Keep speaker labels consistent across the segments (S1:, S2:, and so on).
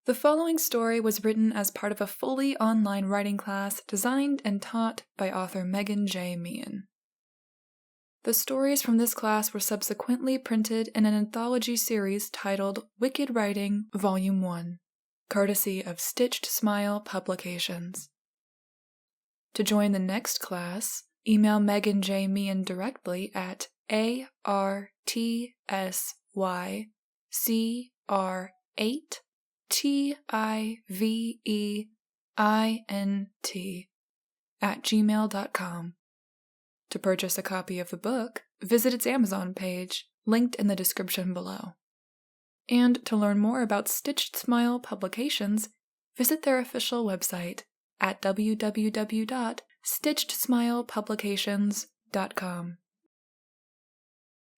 S1: The following story was written as part of a fully online writing class designed and taught by author Meagan J. Meehan. The stories from this class were subsequently printed in an anthology series titled Wicked Writing Volume 1, courtesy of Stitched Smile Publications. To join the next class, email Meagan J. Meehan directly at artsycr8TIVEINT@gmail.com. To purchase a copy of the book, visit its Amazon page, linked in the description below. And to learn more about Stitched Smile Publications, visit their official website at www.stitchedsmilepublications.com.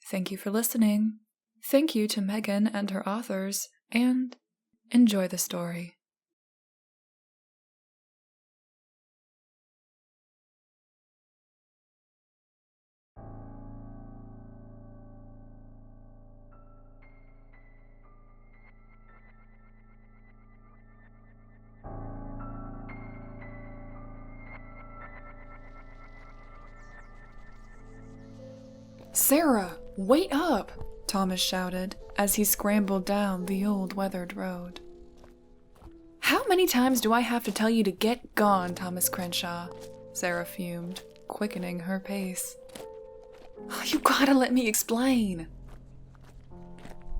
S1: Thank you for listening. Thank you to Meagan and her authors, and enjoy the story. "Sarah, wait up!" Thomas shouted as he scrambled down the old weathered road. "How many times do I have to tell you to get gone, Thomas Crenshaw?" Sarah fumed, quickening her pace. "You gotta let me explain."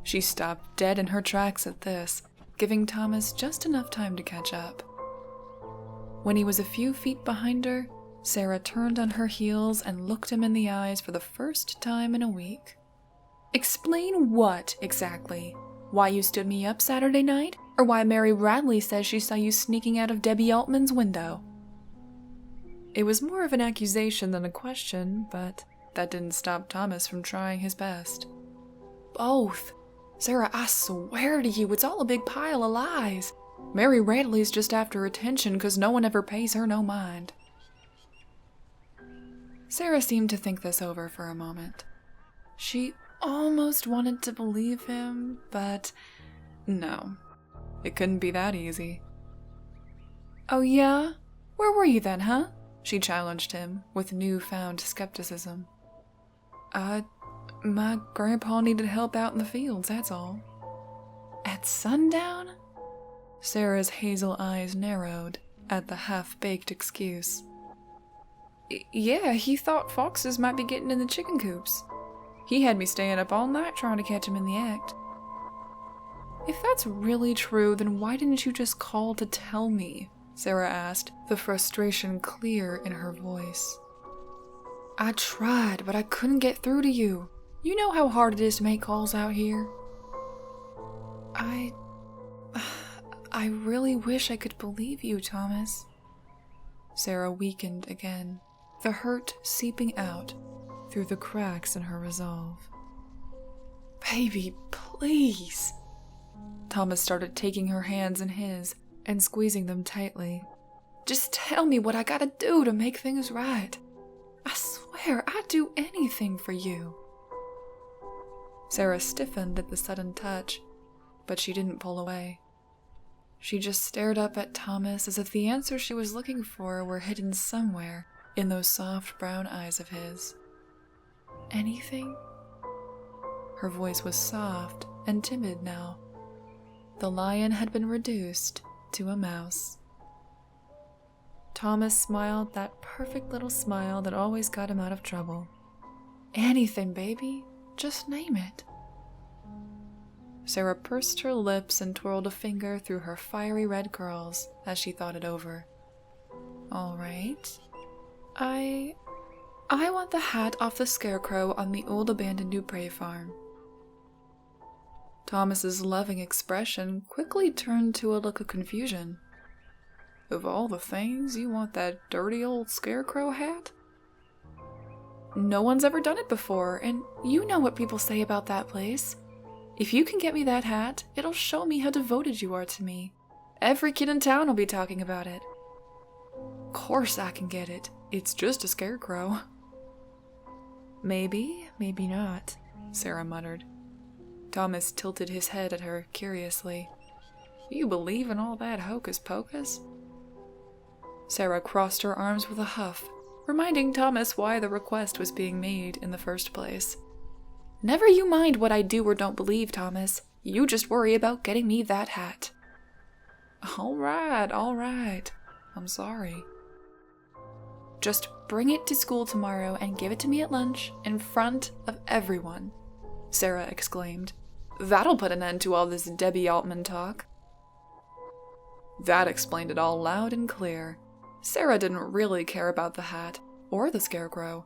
S1: She stopped dead in her tracks at this, giving Thomas just enough time to catch up. When he was a few feet behind her, Sarah turned on her heels and looked him in the eyes for the first time in a week. "Explain what, exactly? Why you stood me up Saturday night? Or why Mary Radley says she saw you sneaking out of Debbie Altman's window?" It was more of an accusation than a question, but that didn't stop Thomas from trying his best. "Both. Sarah, I swear to you, it's all a big pile of lies. Mary Radley's just after attention because no one ever pays her no mind." Sarah seemed to think this over for a moment. She almost wanted to believe him, but no, it couldn't be that easy. "Oh yeah? Where were you then, huh?" she challenged him with newfound skepticism. My grandpa needed help out in the fields, that's all." "At sundown?" Sarah's hazel eyes narrowed at the half-baked excuse. "Yeah, he thought foxes might be getting in the chicken coops. He had me staying up all night trying to catch him in the act." "If that's really true, then why didn't you just call to tell me?" Sarah asked, the frustration clear in her voice. "I tried, but I couldn't get through to you. You know how hard it is to make calls out here." I really wish I could believe you, Thomas." Sarah weakened again, the hurt seeping out through the cracks in her resolve. "Baby, please." Thomas started taking her hands in his and squeezing them tightly. "Just tell me what I gotta do to make things right. I swear I'd do anything for you." Sarah stiffened at the sudden touch, but she didn't pull away. She just stared up at Thomas as if the answer she was looking for were hidden somewhere in those soft brown eyes of his. "Anything?" Her voice was soft and timid now. The lion had been reduced to a mouse. Thomas smiled that perfect little smile that always got him out of trouble. "Anything, baby. Just name it." Sarah pursed her lips and twirled a finger through her fiery red curls as she thought it over. "All right. I want the hat off the Scarecrow on the old abandoned Dupree farm." Thomas's loving expression quickly turned to a look of confusion. "Of all the things, you want that dirty old Scarecrow hat?" "No one's ever done it before, and you know what people say about that place. If you can get me that hat, it'll show me how devoted you are to me. Every kid in town will be talking about it." "Course I can get it. It's just a scarecrow." "Maybe, maybe not," Sarah muttered. Thomas tilted his head at her curiously. You believe in all that hocus pocus? Sarah crossed her arms with a huff, reminding Thomas why the request was being made in the first place. Never you mind what I do or don't believe, Thomas. You just worry about getting me that hat. All right. I'm sorry. Just bring it to school tomorrow and give it to me at lunch in front of everyone, Sarah exclaimed. That'll put an end to all this Debbie Altman talk. That explained it all loud and clear. Sarah didn't really care about the hat or the Scarecrow.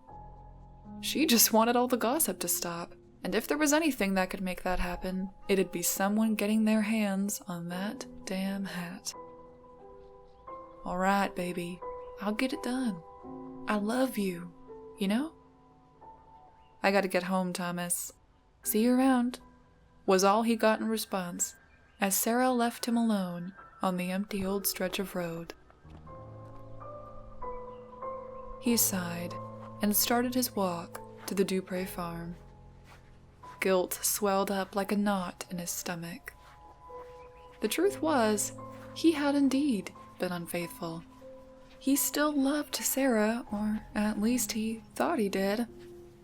S1: She just wanted all the gossip to stop, and if there was anything that could make that happen, it'd be someone getting their hands on that damn hat. All right, baby, I'll get it done. I love you, you know? I gotta get home, Thomas. See you around, was all he got in response, as Sarah left him alone on the empty old stretch of road. He sighed and started his walk to the Dupre farm. Guilt swelled up like a knot in his stomach. The truth was, he had indeed been unfaithful. He still loved Sarah, or at least he thought he did,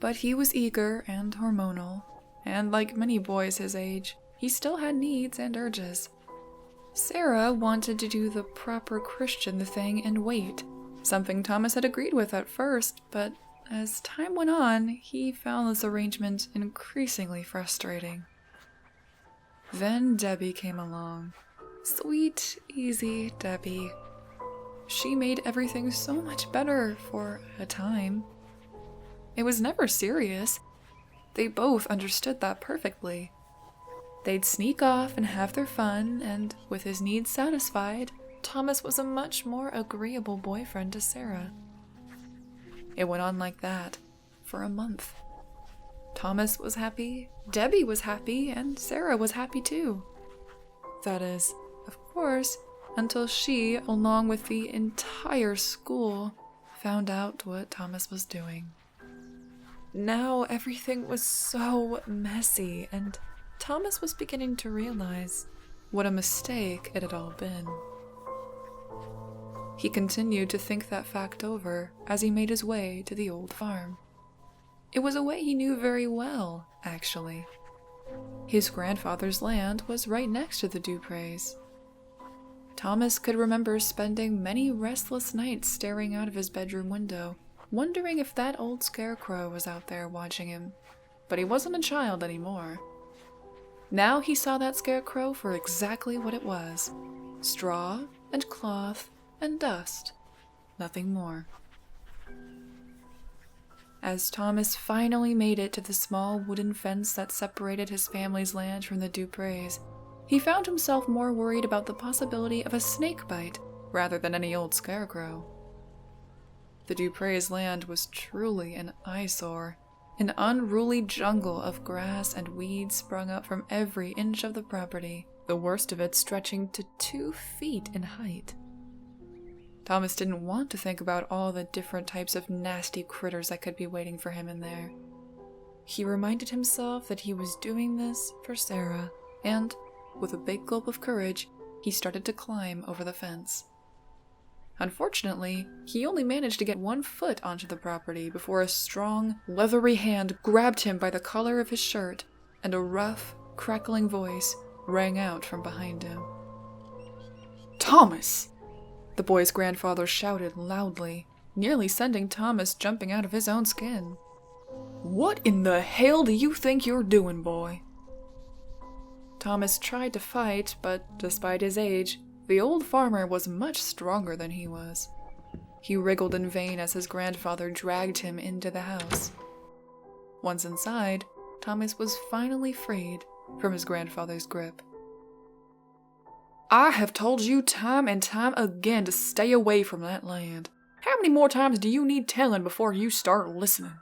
S1: but he was eager and hormonal, and like many boys his age, he still had needs and urges. Sarah wanted to do the proper Christian thing and wait, something Thomas had agreed with at first, but as time went on, he found this arrangement increasingly frustrating. Then Debbie came along. Sweet, easy Debbie. She made everything so much better for a time. It was never serious. They both understood that perfectly. They'd sneak off and have their fun, and with his needs satisfied, Thomas was a much more agreeable boyfriend to Sarah. It went on like that for a month. Thomas was happy, Debbie was happy, and Sarah was happy too. That is, of course, until she, along with the entire school, found out what Thomas was doing. Now everything was so messy, and Thomas was beginning to realize what a mistake it had all been. He continued to think that fact over as he made his way to the old farm. It was a way he knew very well, actually. His grandfather's land was right next to the Dupres. Thomas could remember spending many restless nights staring out of his bedroom window, wondering if that old Scarecrow was out there watching him. But he wasn't a child anymore. Now he saw that Scarecrow for exactly what it was: straw and cloth and dust, nothing more. As Thomas finally made it to the small wooden fence that separated his family's land from the Dupres, he found himself more worried about the possibility of a snake bite rather than any old Scarecrow. The Dupres' land was truly an eyesore. An unruly jungle of grass and weeds sprung up from every inch of the property, the worst of it stretching to 2 feet in height. Thomas didn't want to think about all the different types of nasty critters that could be waiting for him in there. He reminded himself that he was doing this for Sarah, and, with a big gulp of courage, he started to climb over the fence. Unfortunately, he only managed to get 1 foot onto the property before a strong, leathery hand grabbed him by the collar of his shirt, and a rough, crackling voice rang out from behind him. "Thomas!" the boy's grandfather shouted loudly, nearly sending Thomas jumping out of his own skin. "What in the hell do you think you're doing, boy?" Thomas tried to fight, but despite his age, the old farmer was much stronger than he was. He wriggled in vain as his grandfather dragged him into the house. Once inside, Thomas was finally freed from his grandfather's grip. "I have told you time and time again to stay away from that land. How many more times do you need telling before you start listening?"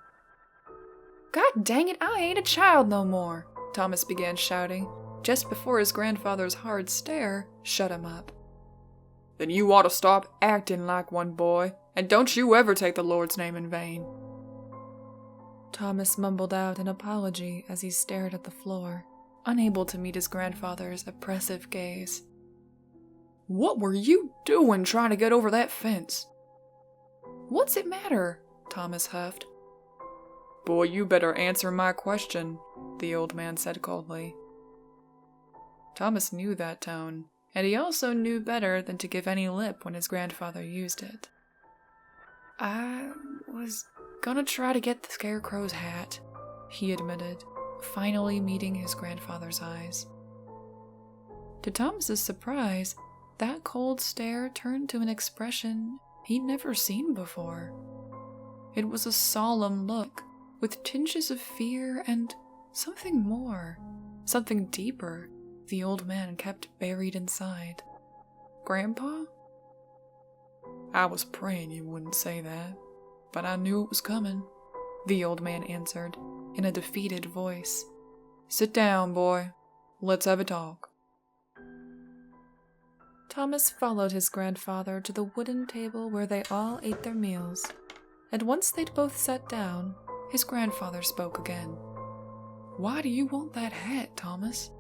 S1: "God dang it, I ain't a child no more," Thomas began shouting, just before his grandfather's hard stare shut him up. "Then you ought to stop acting like one, boy, and don't you ever take the Lord's name in vain." Thomas mumbled out an apology as he stared at the floor, unable to meet his grandfather's oppressive gaze. What were you doing trying to get over that fence? What's it matter? Thomas huffed. Boy, you better answer my question, the old man said coldly. Thomas knew that tone, and he also knew better than to give any lip when his grandfather used it. I was gonna try to get the Scarecrow's hat, he admitted, finally meeting his grandfather's eyes. To Thomas's surprise, that cold stare turned to an expression he'd never seen before. It was a solemn look, with tinges of fear and something more, something deeper the old man kept buried inside. Grandpa? I was praying you wouldn't say that, but I knew it was coming, the old man answered, in a defeated voice. Sit down, boy. Let's have a talk. Thomas followed his grandfather to the wooden table where they all ate their meals, and once they'd both sat down, his grandfather spoke again. Why do you want that hat, Thomas?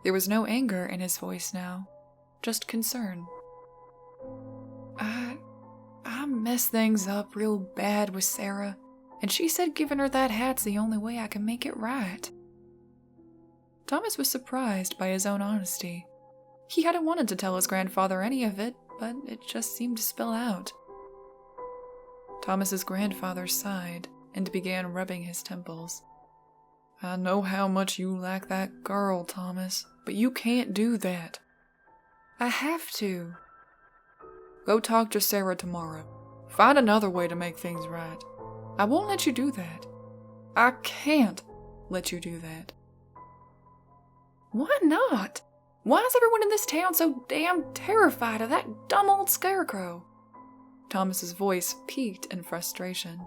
S1: There was no anger in his voice now, just concern. I messed things up real bad with Sarah, and she said giving her that hat's the only way I can make it right. Thomas was surprised by his own honesty. He hadn't wanted to tell his grandfather any of it, but it just seemed to spill out. Thomas's grandfather sighed and began rubbing his temples. I know how much you like that girl, Thomas, but you can't do that. I have to. Go talk to Sarah tomorrow. Find another way to make things right. I won't let you do that. I can't let you do that. Why not? Why is everyone in this town so damn terrified of that dumb old Scarecrow? Thomas's voice peaked in frustration.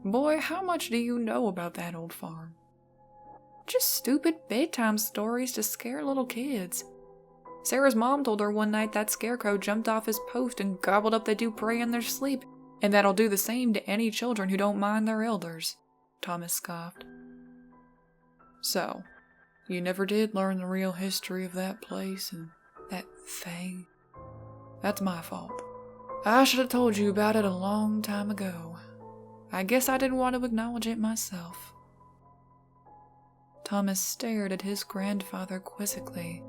S1: Boy, how much do you know about that old farm? Just stupid bedtime stories to scare little kids. Sarah's mom told her one night that Scarecrow jumped off his post and gobbled up the Dupree in their sleep, and that'll do the same to any children who don't mind their elders, Thomas scoffed. So, you never did learn the real history of that place and that thing? That's my fault. I should have told you about it a long time ago. I guess I didn't want to acknowledge it myself. Thomas stared at his grandfather quizzically.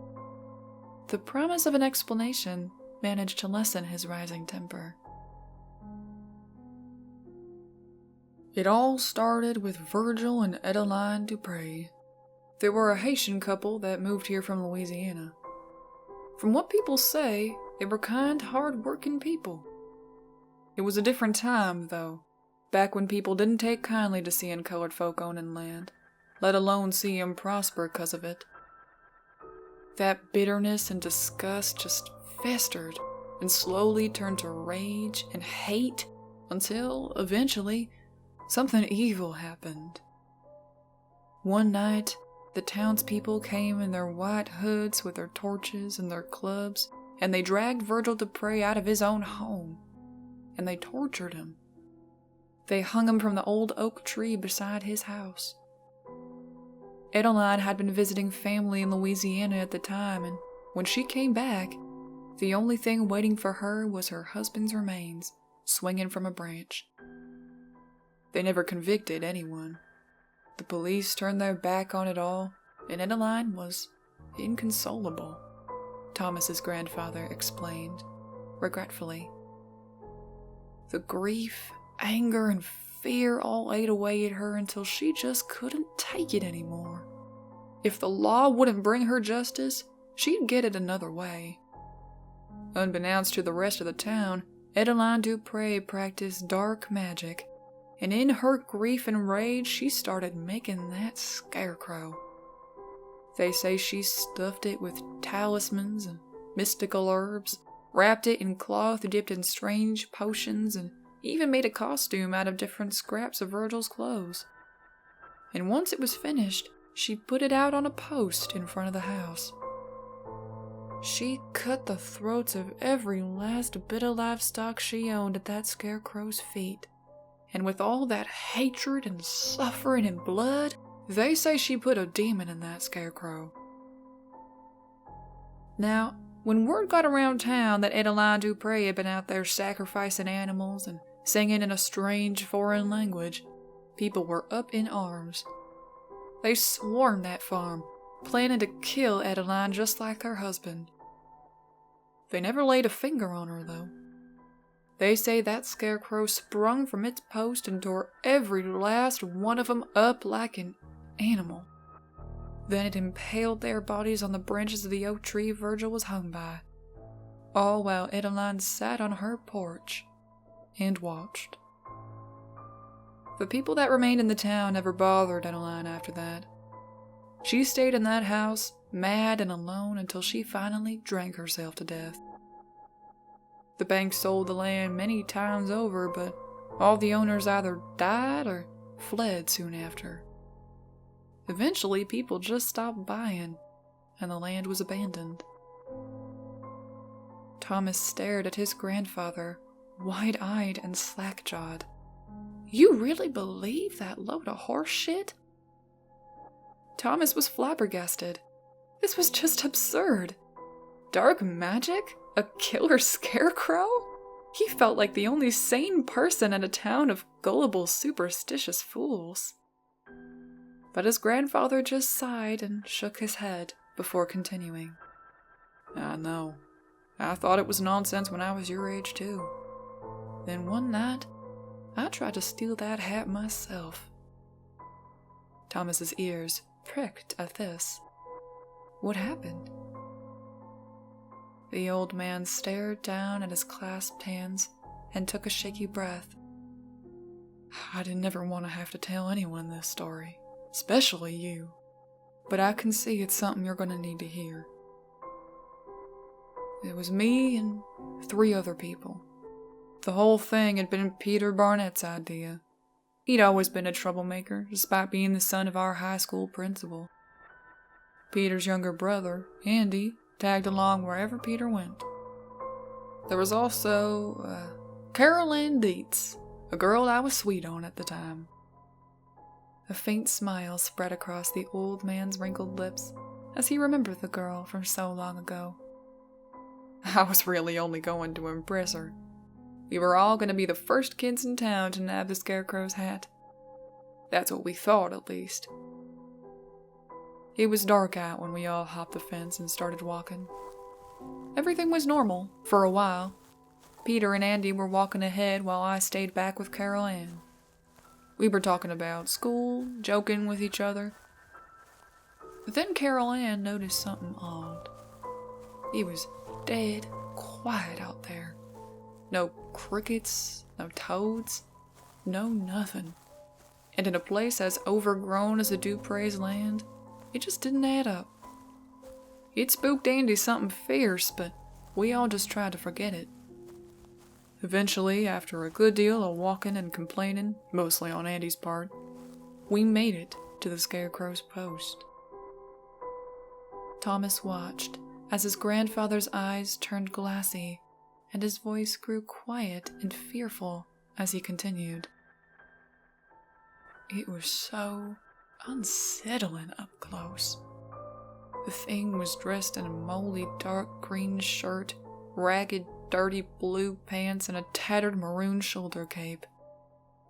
S1: The promise of an explanation managed to lessen his rising temper. It all started with Virgil and Adeline Dupree. They were a Haitian couple that moved here from Louisiana. From what people say, they were kind, hard-working people. It was a different time, though, back when people didn't take kindly to seeing colored folk owning land, let alone see 'em prosper 'cause of it. That bitterness and disgust just festered and slowly turned to rage and hate until, eventually, something evil happened. One night, the townspeople came in their white hoods with their torches and their clubs, and they dragged Virgil Dupree out of his own home, and they tortured him. They hung him from the old oak tree beside his house. Adeline had been visiting family in Louisiana at the time, and when she came back, the only thing waiting for her was her husband's remains, swinging from a branch. They never convicted anyone. The police turned their back on it all, and Adeline was inconsolable, Thomas's grandfather explained, regretfully. The grief, anger, and fear all ate away at her until she just couldn't take it anymore. If the law wouldn't bring her justice, she'd get it another way. Unbeknownst to the rest of the town, Adeline Dupree practiced dark magic, and in her grief and rage she started making that Scarecrow. They say she stuffed it with talismans and mystical herbs, wrapped it in cloth dipped in strange potions, and even made a costume out of different scraps of Virgil's clothes. And once it was finished, she put it out on a post in front of the house. She cut the throats of every last bit of livestock she owned at that Scarecrow's feet. And with all that hatred and suffering and blood, they say she put a demon in that Scarecrow. Now, when word got around town that Adeline Dupree had been out there sacrificing animals and singing in a strange foreign language, people were up in arms. They swarmed that farm, planning to kill Adeline just like her husband. They never laid a finger on her, though. They say that Scarecrow sprung from its post and tore every last one of them up like an animal. Then it impaled their bodies on the branches of the oak tree Virgil was hung by, all while Adeline sat on her porch and watched. The people that remained in the town never bothered Adeline after that. She stayed in that house, mad and alone, until she finally drank herself to death. The bank sold the land many times over, but all the owners either died or fled soon after. Eventually, people just stopped buying, and the land was abandoned. Thomas stared at his grandfather, wide-eyed and slack-jawed. "You really believe that load of horse shit?" Thomas was flabbergasted. This was just absurd. Dark magic? A killer scarecrow? He felt like the only sane person in a town of gullible, superstitious fools. But his grandfather just sighed and shook his head before continuing. "I know. I thought it was nonsense when I was your age, too. Then one night, I tried to steal that hat myself." Thomas's ears pricked at this. What happened? The old man stared down at his clasped hands and took a shaky breath. "I didn't ever want to have to tell anyone this story, especially you, but I can see it's something you're going to need to hear. It was me and 3 other people. The whole thing had been Peter Barnett's idea. He'd always been a troublemaker, despite being the son of our high school principal. Peter's younger brother, Andy, tagged along wherever Peter went. There was also Carol Ann Dietz, a girl I was sweet on at the time." A faint smile spread across the old man's wrinkled lips as he remembered the girl from so long ago. "I was really only going to impress her. We were all going to be the first kids in town to nab the Scarecrow's hat. That's what we thought, at least." It was dark out when we all hopped the fence and started walking. Everything was normal, for a while. Peter and Andy were walking ahead while I stayed back with Carol Ann. We were talking about school, joking with each other. Then Carol Ann noticed something odd. It was dead quiet out there. No crickets, no toads, no nothing. And in a place as overgrown as the Dupree's land, it just didn't add up. It spooked Andy something fierce, but we all just tried to forget it. Eventually, after a good deal of walking and complaining, mostly on Andy's part, we made it to the Scarecrow's post. Thomas watched as his grandfather's eyes turned glassy, and his voice grew quiet and fearful as he continued. It was so unsettling up close. The thing was dressed in a moldy dark green shirt, ragged dirty blue pants, and a tattered maroon shoulder cape.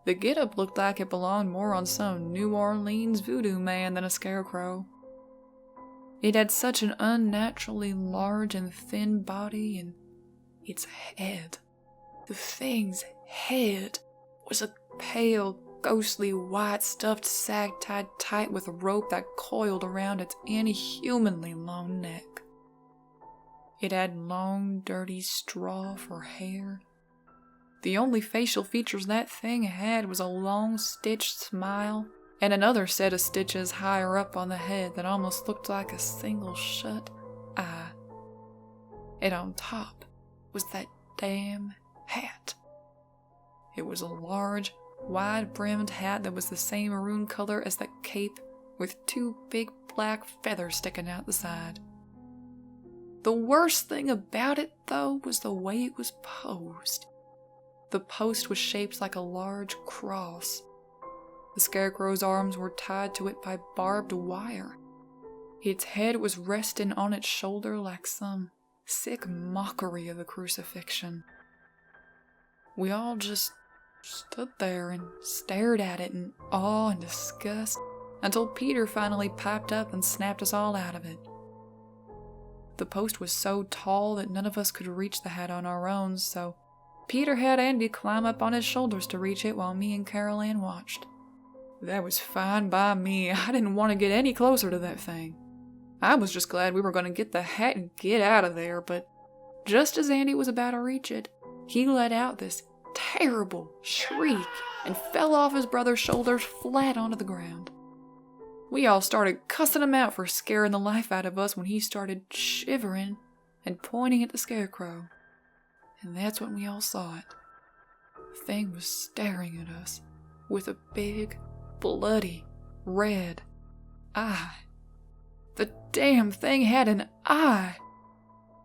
S1: The getup looked like it belonged more on some New Orleans voodoo man than a scarecrow. It had such an unnaturally large and thin body, and its head, the thing's head, was a pale, ghostly white stuffed sack tied tight with a rope that coiled around its inhumanly long neck. It had long, dirty straw for hair. The only facial features that thing had was a long, stitched smile and another set of stitches higher up on the head that almost looked like a single shut eye. And on top was that damn hat. It was a large, wide-brimmed hat that was the same maroon color as that cape, with 2 big black feathers sticking out the side. The worst thing about it, though, was the way it was posed. The post was shaped like a large cross. The Scarecrow's arms were tied to it by barbed wire. Its head was resting on its shoulder like some sick mockery of the crucifixion. We all just stood there and stared at it in awe and disgust until Peter finally piped up and snapped us all out of it. The post was so tall that none of us could reach the hat on our own, so Peter had Andy climb up on his shoulders to reach it while me and Carol Ann watched. That was fine by me. I didn't want to get any closer to that thing. I was just glad we were going to get the hat and get out of there, but just as Andy was about to reach it, he let out this terrible shriek and fell off his brother's shoulders flat onto the ground. We all started cussing him out for scaring the life out of us when he started shivering and pointing at the Scarecrow. And that's when we all saw it. The thing was staring at us with a big, bloody, red eye. The damn thing had an eye!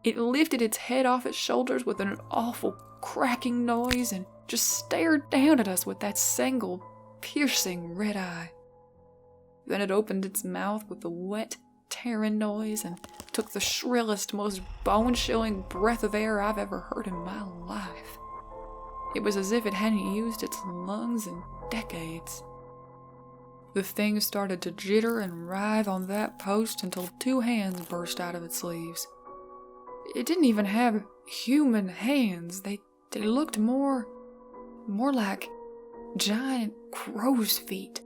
S1: It lifted its head off its shoulders with an awful cracking noise and just stared down at us with that single, piercing red eye. Then it opened its mouth with a wet, tearing noise and took the shrillest, most bone-chilling breath of air I've ever heard in my life. It was as if it hadn't used its lungs in decades. The thing started to jitter and writhe on that post until 2 hands burst out of its sleeves. It didn't even have human hands. They looked more like giant crow's feet.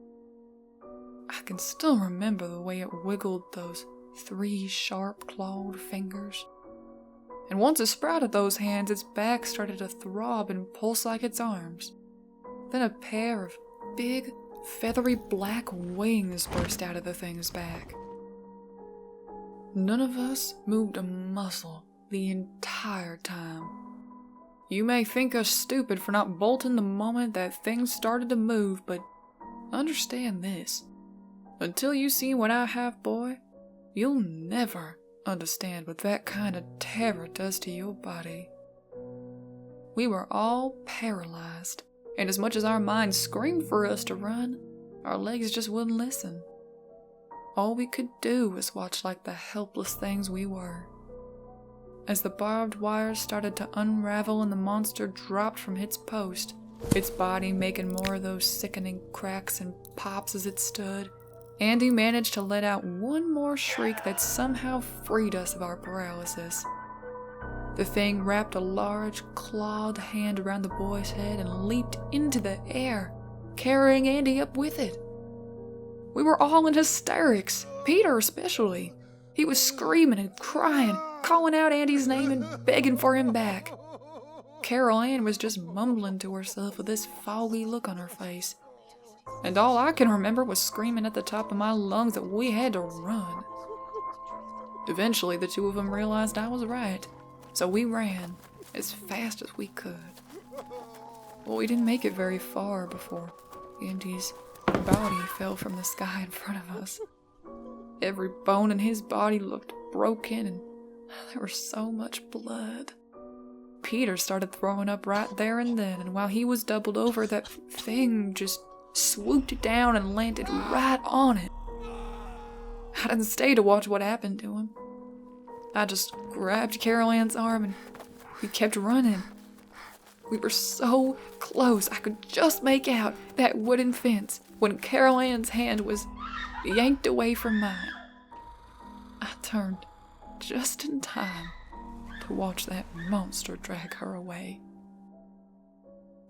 S1: I can still remember the way it wiggled those 3 sharp clawed fingers. And once it sprouted those hands, its back started to throb and pulse like its arms. Then a pair of big, feathery black wings burst out of the thing's back. None of us moved a muscle the entire time. You may think us stupid for not bolting the moment that thing started to move, but understand this. Until you see what I have, boy, you'll never understand what that kind of terror does to your body. We were all paralyzed, and as much as our minds screamed for us to run, our legs just wouldn't listen. All we could do was watch like the helpless things we were. As the barbed wires started to unravel and the monster dropped from its post, its body making more of those sickening cracks and pops as it stood, Andy managed to let out one more shriek that somehow freed us of our paralysis. The thing wrapped a large, clawed hand around the boy's head and leaped into the air, carrying Andy up with it. We were all in hysterics, Peter especially. He was screaming and crying, calling out Andy's name and begging for him back. Carol Ann was just mumbling to herself with this foggy look on her face. And all I can remember was screaming at the top of my lungs that we had to run. Eventually, the 2 of them realized I was right, so we ran as fast as we could. Well, we didn't make it very far before Andy's body fell from the sky in front of us. Every bone in his body looked broken, and there was so much blood. Peter started throwing up right there and then, and while he was doubled over, that thing just swooped down and landed right on it. I didn't stay to watch what happened to him. I just grabbed Carol Ann's arm and we kept running. We were so close I could just make out that wooden fence when Carol Ann's hand was yanked away from mine. I turned just in time to watch that monster drag her away.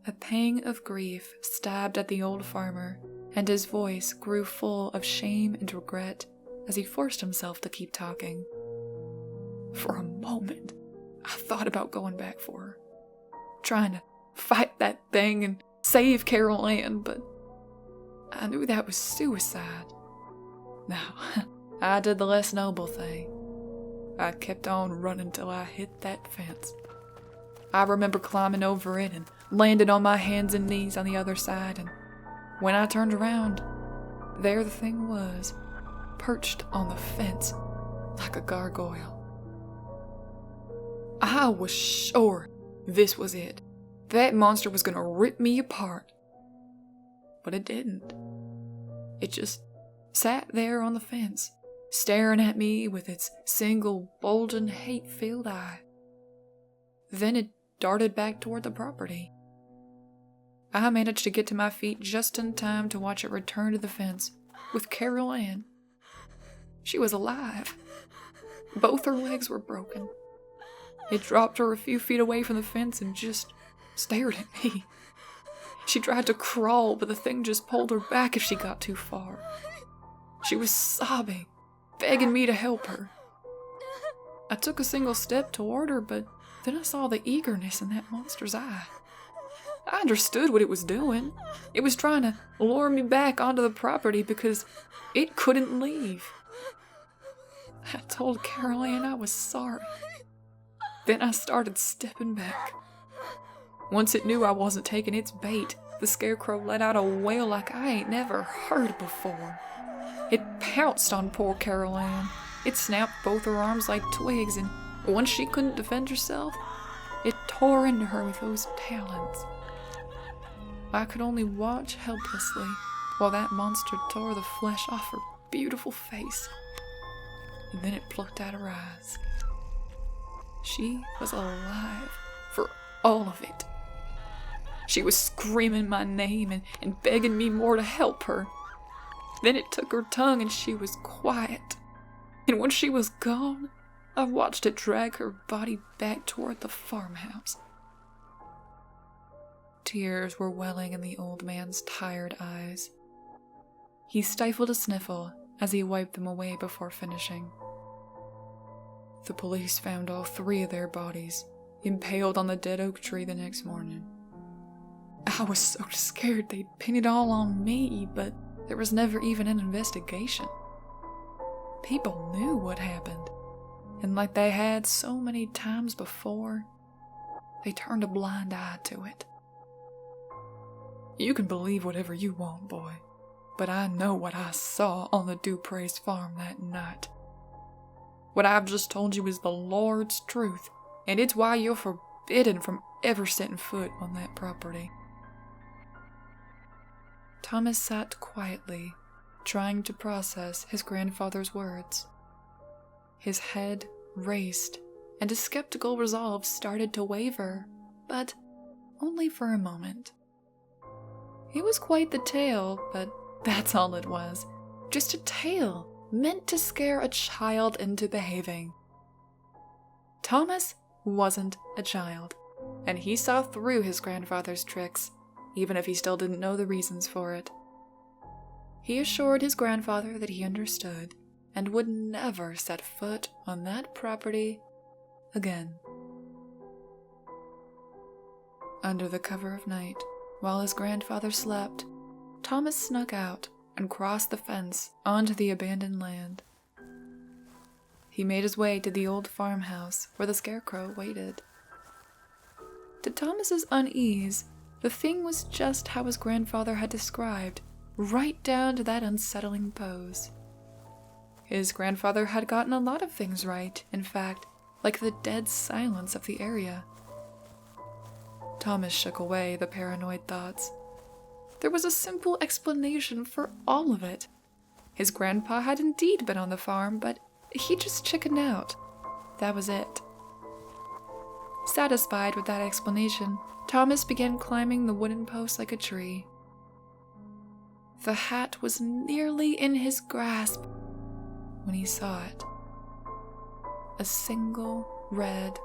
S1: A pang of grief stabbed at the old farmer, and his voice grew full of shame and regret as he forced himself to keep talking. For a moment, I thought about going back for her, trying to fight that thing and save Carol Ann, but I knew that was suicide. No, I did the less noble thing. I kept on running till I hit that fence. I remember climbing over it and landed on my hands and knees on the other side, and when I turned around, there the thing was, perched on the fence like a gargoyle. I was sure this was it. That monster was gonna rip me apart. But it didn't. It just sat there on the fence, staring at me with its single bulging hate-filled eye. Then it darted back toward the property. I managed to get to my feet just in time to watch it return to the fence with Carol Ann. She was alive. Both her legs were broken. It dropped her a few feet away from the fence and just stared at me. She tried to crawl, but the thing just pulled her back if she got too far. She was sobbing, begging me to help her. I took a single step toward her, but then I saw the eagerness in that monster's eye. I understood what it was doing. It was trying to lure me back onto the property because it couldn't leave. I told Carol Ann I was sorry. Then I started stepping back. Once it knew I wasn't taking its bait, the Scarecrow let out a wail like I ain't never heard before. It pounced on poor Carol Ann. It snapped both her arms like twigs, and once she couldn't defend herself, it tore into her with those talons. I could only watch helplessly while that monster tore the flesh off her beautiful face, and then it plucked out her eyes. She was alive for all of it. She was screaming my name and begging me more to help her. Then it took her tongue and she was quiet. And when she was gone, I watched it drag her body back toward the farmhouse. Tears were welling in the old man's tired eyes. He stifled a sniffle as he wiped them away before finishing. The police found all 3 of their bodies, impaled on the dead oak tree the next morning. I was so scared they'd pin it all on me, but there was never even an investigation. People knew what happened, and like they had so many times before, they turned a blind eye to it. You can believe whatever you want, boy, but I know what I saw on the Dupre's farm that night. What I've just told you is the Lord's truth, and it's why you're forbidden from ever setting foot on that property. Thomas sat quietly, trying to process his grandfather's words. His head raced, and his skeptical resolve started to waver, but only for a moment. It was quite the tale, but that's all it was. Just a tale, meant to scare a child into behaving. Thomas wasn't a child, and he saw through his grandfather's tricks, even if he still didn't know the reasons for it. He assured his grandfather that he understood and would never set foot on that property again. Under the cover of night, while his grandfather slept, Thomas snuck out and crossed the fence onto the abandoned land. He made his way to the old farmhouse where the Scarecrow waited. To Thomas's unease, the thing was just how his grandfather had described, right down to that unsettling pose. His grandfather had gotten a lot of things right, in fact, like the dead silence of the area. Thomas shook away the paranoid thoughts. There was a simple explanation for all of it. His grandpa had indeed been on the farm, but he just chickened out. That was it. Satisfied with that explanation, Thomas began climbing the wooden post like a tree. The hat was nearly in his grasp when he saw it. A single, red,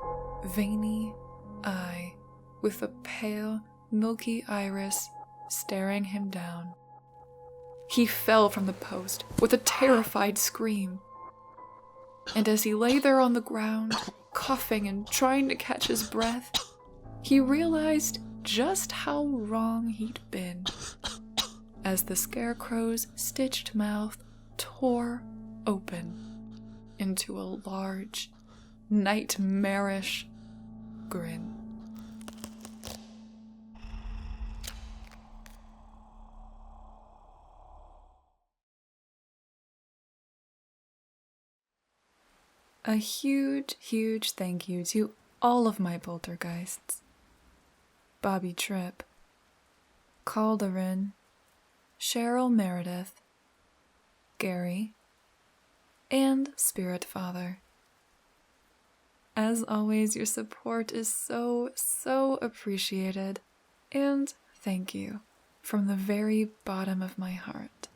S1: veiny eye with a pale, milky iris staring him down. He fell from the post with a terrified scream. And as he lay there on the ground, coughing and trying to catch his breath, he realized just how wrong he'd been. As the Scarecrow's stitched mouth tore open into a large, nightmarish grin. A huge, huge thank you to all of my poltergeists. Bobby Tripp, Calderin, Cheryl Meredith, Gary, and Spirit Father. As always, your support is so appreciated, and thank you from the very bottom of my heart.